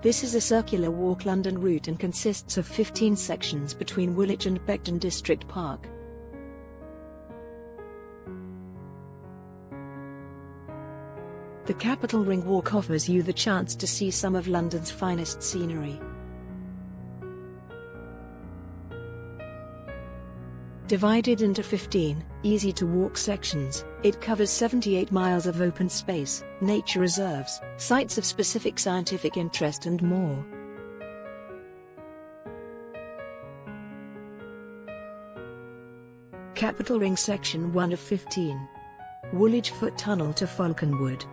This is a circular walk London route and consists of 15 sections between Woolwich and Becton District Park. The Capital Ring Walk offers you the chance to see some of London's finest scenery. Divided into 15 easy-to-walk sections, it covers 78 miles of open space, nature reserves, sites of specific scientific interest and more. Capital Ring Section 1 of 15. Woolwich Foot Tunnel to Falconwood.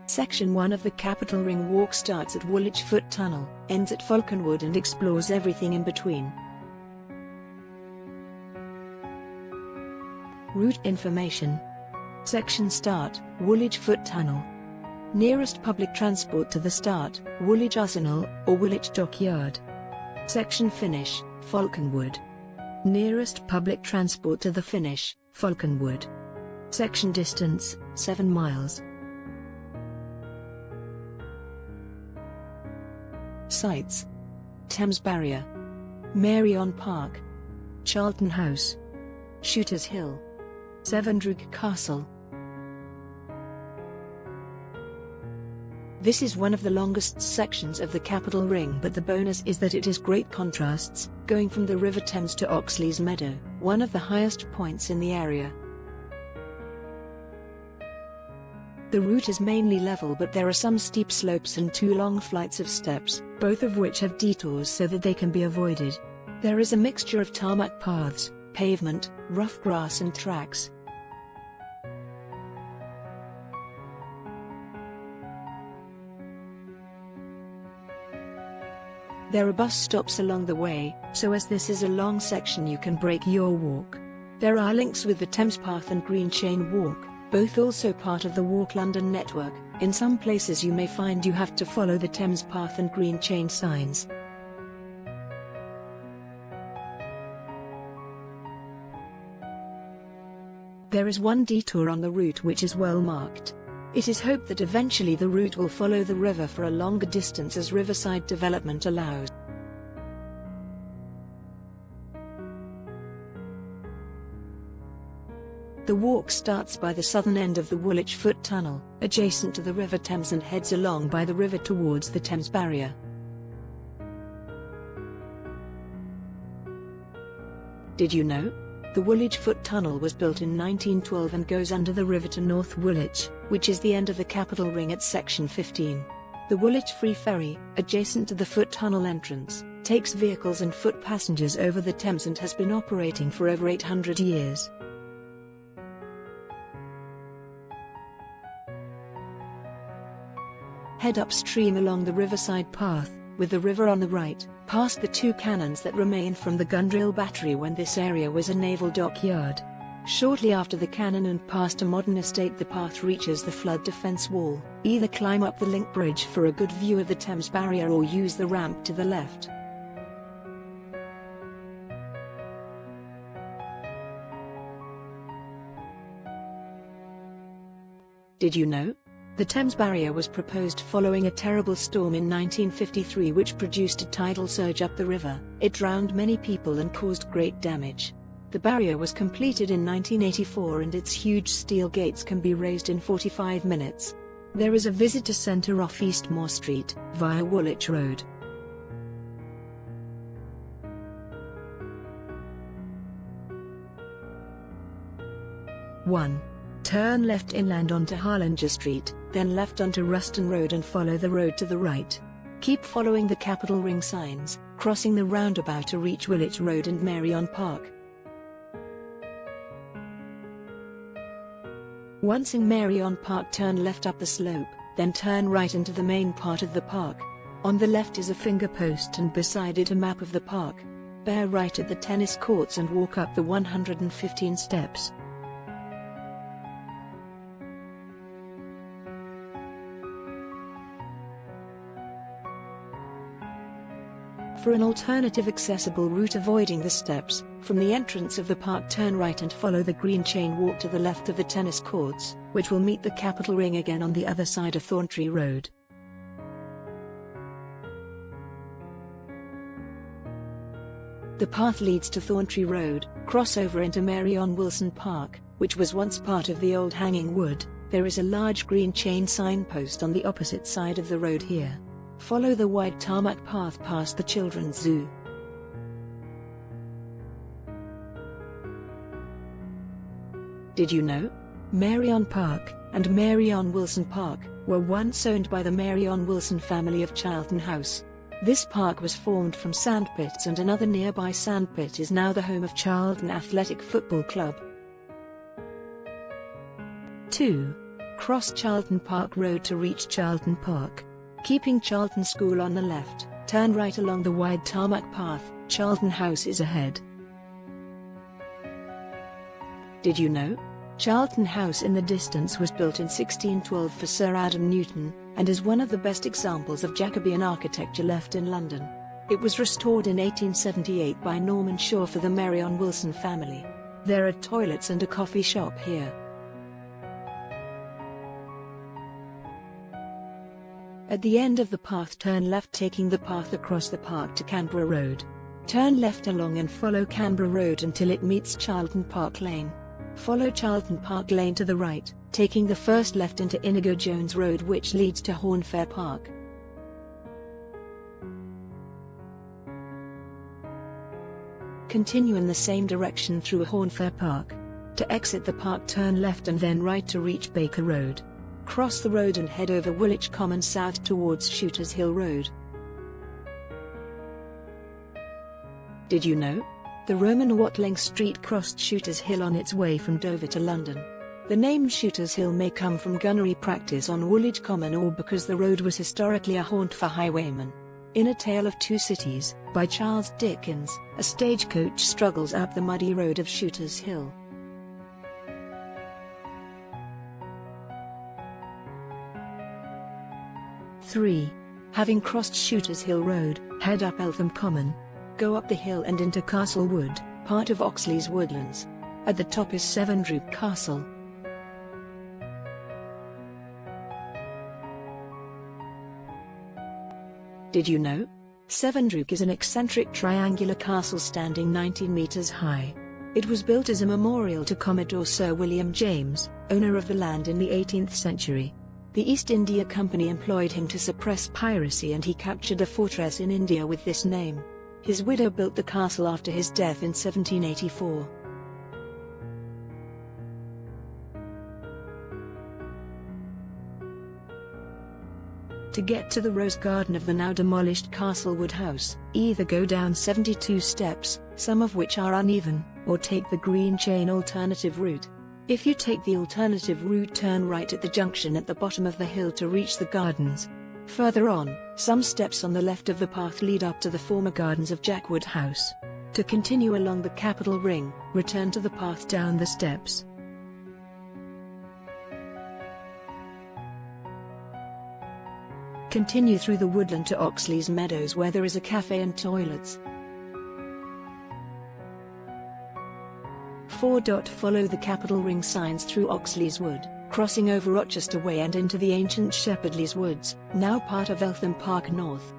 Section 1 of the Capital Ring Walk starts at Woolwich Foot Tunnel, ends at Falconwood and explores everything in between. Route information. Section start, Woolwich Foot Tunnel. Nearest public transport to the start, Woolwich Arsenal, or Woolwich Dockyard. Section finish, Falconwood. Nearest public transport to the finish, Falconwood. Section distance, 7 miles. Sites: Thames Barrier, Marion Park, Charlton House, Shooters Hill, Sevendrug Castle. This is one of the longest sections of the Capital Ring, but the bonus is that it is great contrasts, going from the River Thames to Oxley's Meadow, one of the highest points in the area. The route is mainly level, but there are some steep slopes and 2 long flights of steps, both of which have detours so that they can be avoided. There is a mixture of tarmac paths, pavement, rough grass and tracks. There are bus stops along the way, so as this is a long section you can break your walk. There are links with the Thames Path and Green Chain Walk, both also part of the Walk London network. In some places you may find you have to follow the Thames Path and Green Chain signs. There is one detour on the route which is well marked. It is hoped that eventually the route will follow the river for a longer distance as riverside development allows. The walk starts by the southern end of the Woolwich Foot Tunnel, adjacent to the River Thames, and heads along by the river towards the Thames Barrier. Did you know? The Woolwich Foot Tunnel was built in 1912 and goes under the river to North Woolwich, which is the end of the Capital Ring at section 15. The Woolwich Free Ferry, adjacent to the Foot Tunnel entrance, takes vehicles and foot passengers over the Thames and has been operating for over 800 years. Head upstream along the riverside path, with the river on the right, past the 2 cannons that remain from the Gundrill Battery when this area was a naval dockyard. Shortly after the cannon and past a modern estate, the path reaches the flood defence wall. Either climb up the link bridge for a good view of the Thames Barrier or use the ramp to the left. Did you know? The Thames Barrier was proposed following a terrible storm in 1953 which produced a tidal surge up the river. It drowned many people and caused great damage. The barrier was completed in 1984 and its huge steel gates can be raised in 45 minutes. There is a visitor centre off Eastmoor Street, via Woolwich Road. (1) Turn left inland onto Harlanger Street, then left onto Ruston Road and follow the road to the right. Keep following the Capital Ring signs, crossing the roundabout to reach Woolwich Road and Marion Park. Once in Marion Park, turn left up the slope, then turn right into the main part of the park. On the left is a finger post and beside it a map of the park. Bear right at the tennis courts and walk up the 115 steps. For an alternative accessible route avoiding the steps, from the entrance of the park turn right and follow the Green Chain Walk to the left of the tennis courts, which will meet the Capital Ring again on the other side of Thorntree Road. The path leads to Thorntree Road, crossover into Marion Park, which was once part of the old Hanging Wood. There is a large green chain signpost on the opposite side of the road here. Follow the wide tarmac path past the children's zoo. Did you know? Marion Park and Marion Park were once owned by the Marion Wilson family of Charlton House. This park was formed from sandpits, and another nearby sandpit is now the home of Charlton Athletic Football Club. 2. Cross Charlton Park Road to reach Charlton Park. Keeping Charlton School on the left, turn right along the wide tarmac path. Charlton House is ahead. Did you know? Charlton House in the distance was built in 1612 for Sir Adam Newton, and is one of the best examples of Jacobean architecture left in London. It was restored in 1878 by Norman Shaw for the Marion Wilson family. There are toilets and a coffee shop here. At the end of the path, turn left, taking the path across the park to Canberra Road. Turn left along and follow Canberra Road until it meets Charlton Park Lane. Follow Charlton Park Lane to the right, taking the first left into Inigo Jones Road, which leads to Hornfair Park. Continue in the same direction through Hornfair Park. To exit the park, turn left and then right to reach Baker Road. Cross the road and head over Woolwich Common south towards Shooters Hill Road. Did you know? The Roman Watling Street crossed Shooters Hill on its way from Dover to London. The name Shooters Hill may come from gunnery practice on Woolwich Common, or because the road was historically a haunt for highwaymen. In A Tale of Two Cities, by Charles Dickens, a stagecoach struggles up the muddy road of Shooters Hill. (3) Having crossed Shooters Hill Road, head up Eltham Common. Go up the hill and into Castle Wood, part of Oxley's Woodlands. At the top is Sevendrook Castle. Did you know? Sevendrook is an eccentric triangular castle standing 19 meters high. It was built as a memorial to Commodore Sir William James, owner of the land in the 18th century. The East India Company employed him to suppress piracy, and he captured a fortress in India with this name. His widow built the castle after his death in 1784. To get to the rose garden of the now demolished Castlewood House, either go down 72 steps, some of which are uneven, or take the green chain alternative route. If you take the alternative route, turn right at the junction at the bottom of the hill to reach the gardens. Further on, some steps on the left of the path lead up to the former gardens of Jackwood House. To continue along the Capitol Ring, return to the path down the steps. Continue through the woodland to Oxley's Meadows, where there is a cafe and toilets. 4. Follow the Capitol Ring signs through Oxley's Wood, crossing over Rochester Way and into the ancient Shepherdley's Woods, now part of Eltham Park North.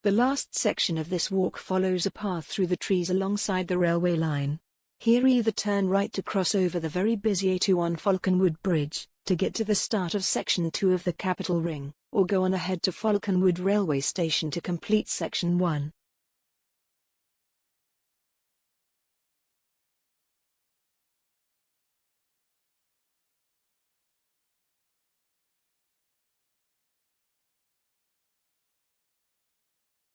The last section of this walk follows a path through the trees alongside the railway line. Here either turn right to cross over the very busy A21 Falconwood Bridge, to get to the start of Section 2 of the Capitol Ring, or go on ahead to Falconwood Railway Station to complete Section 1.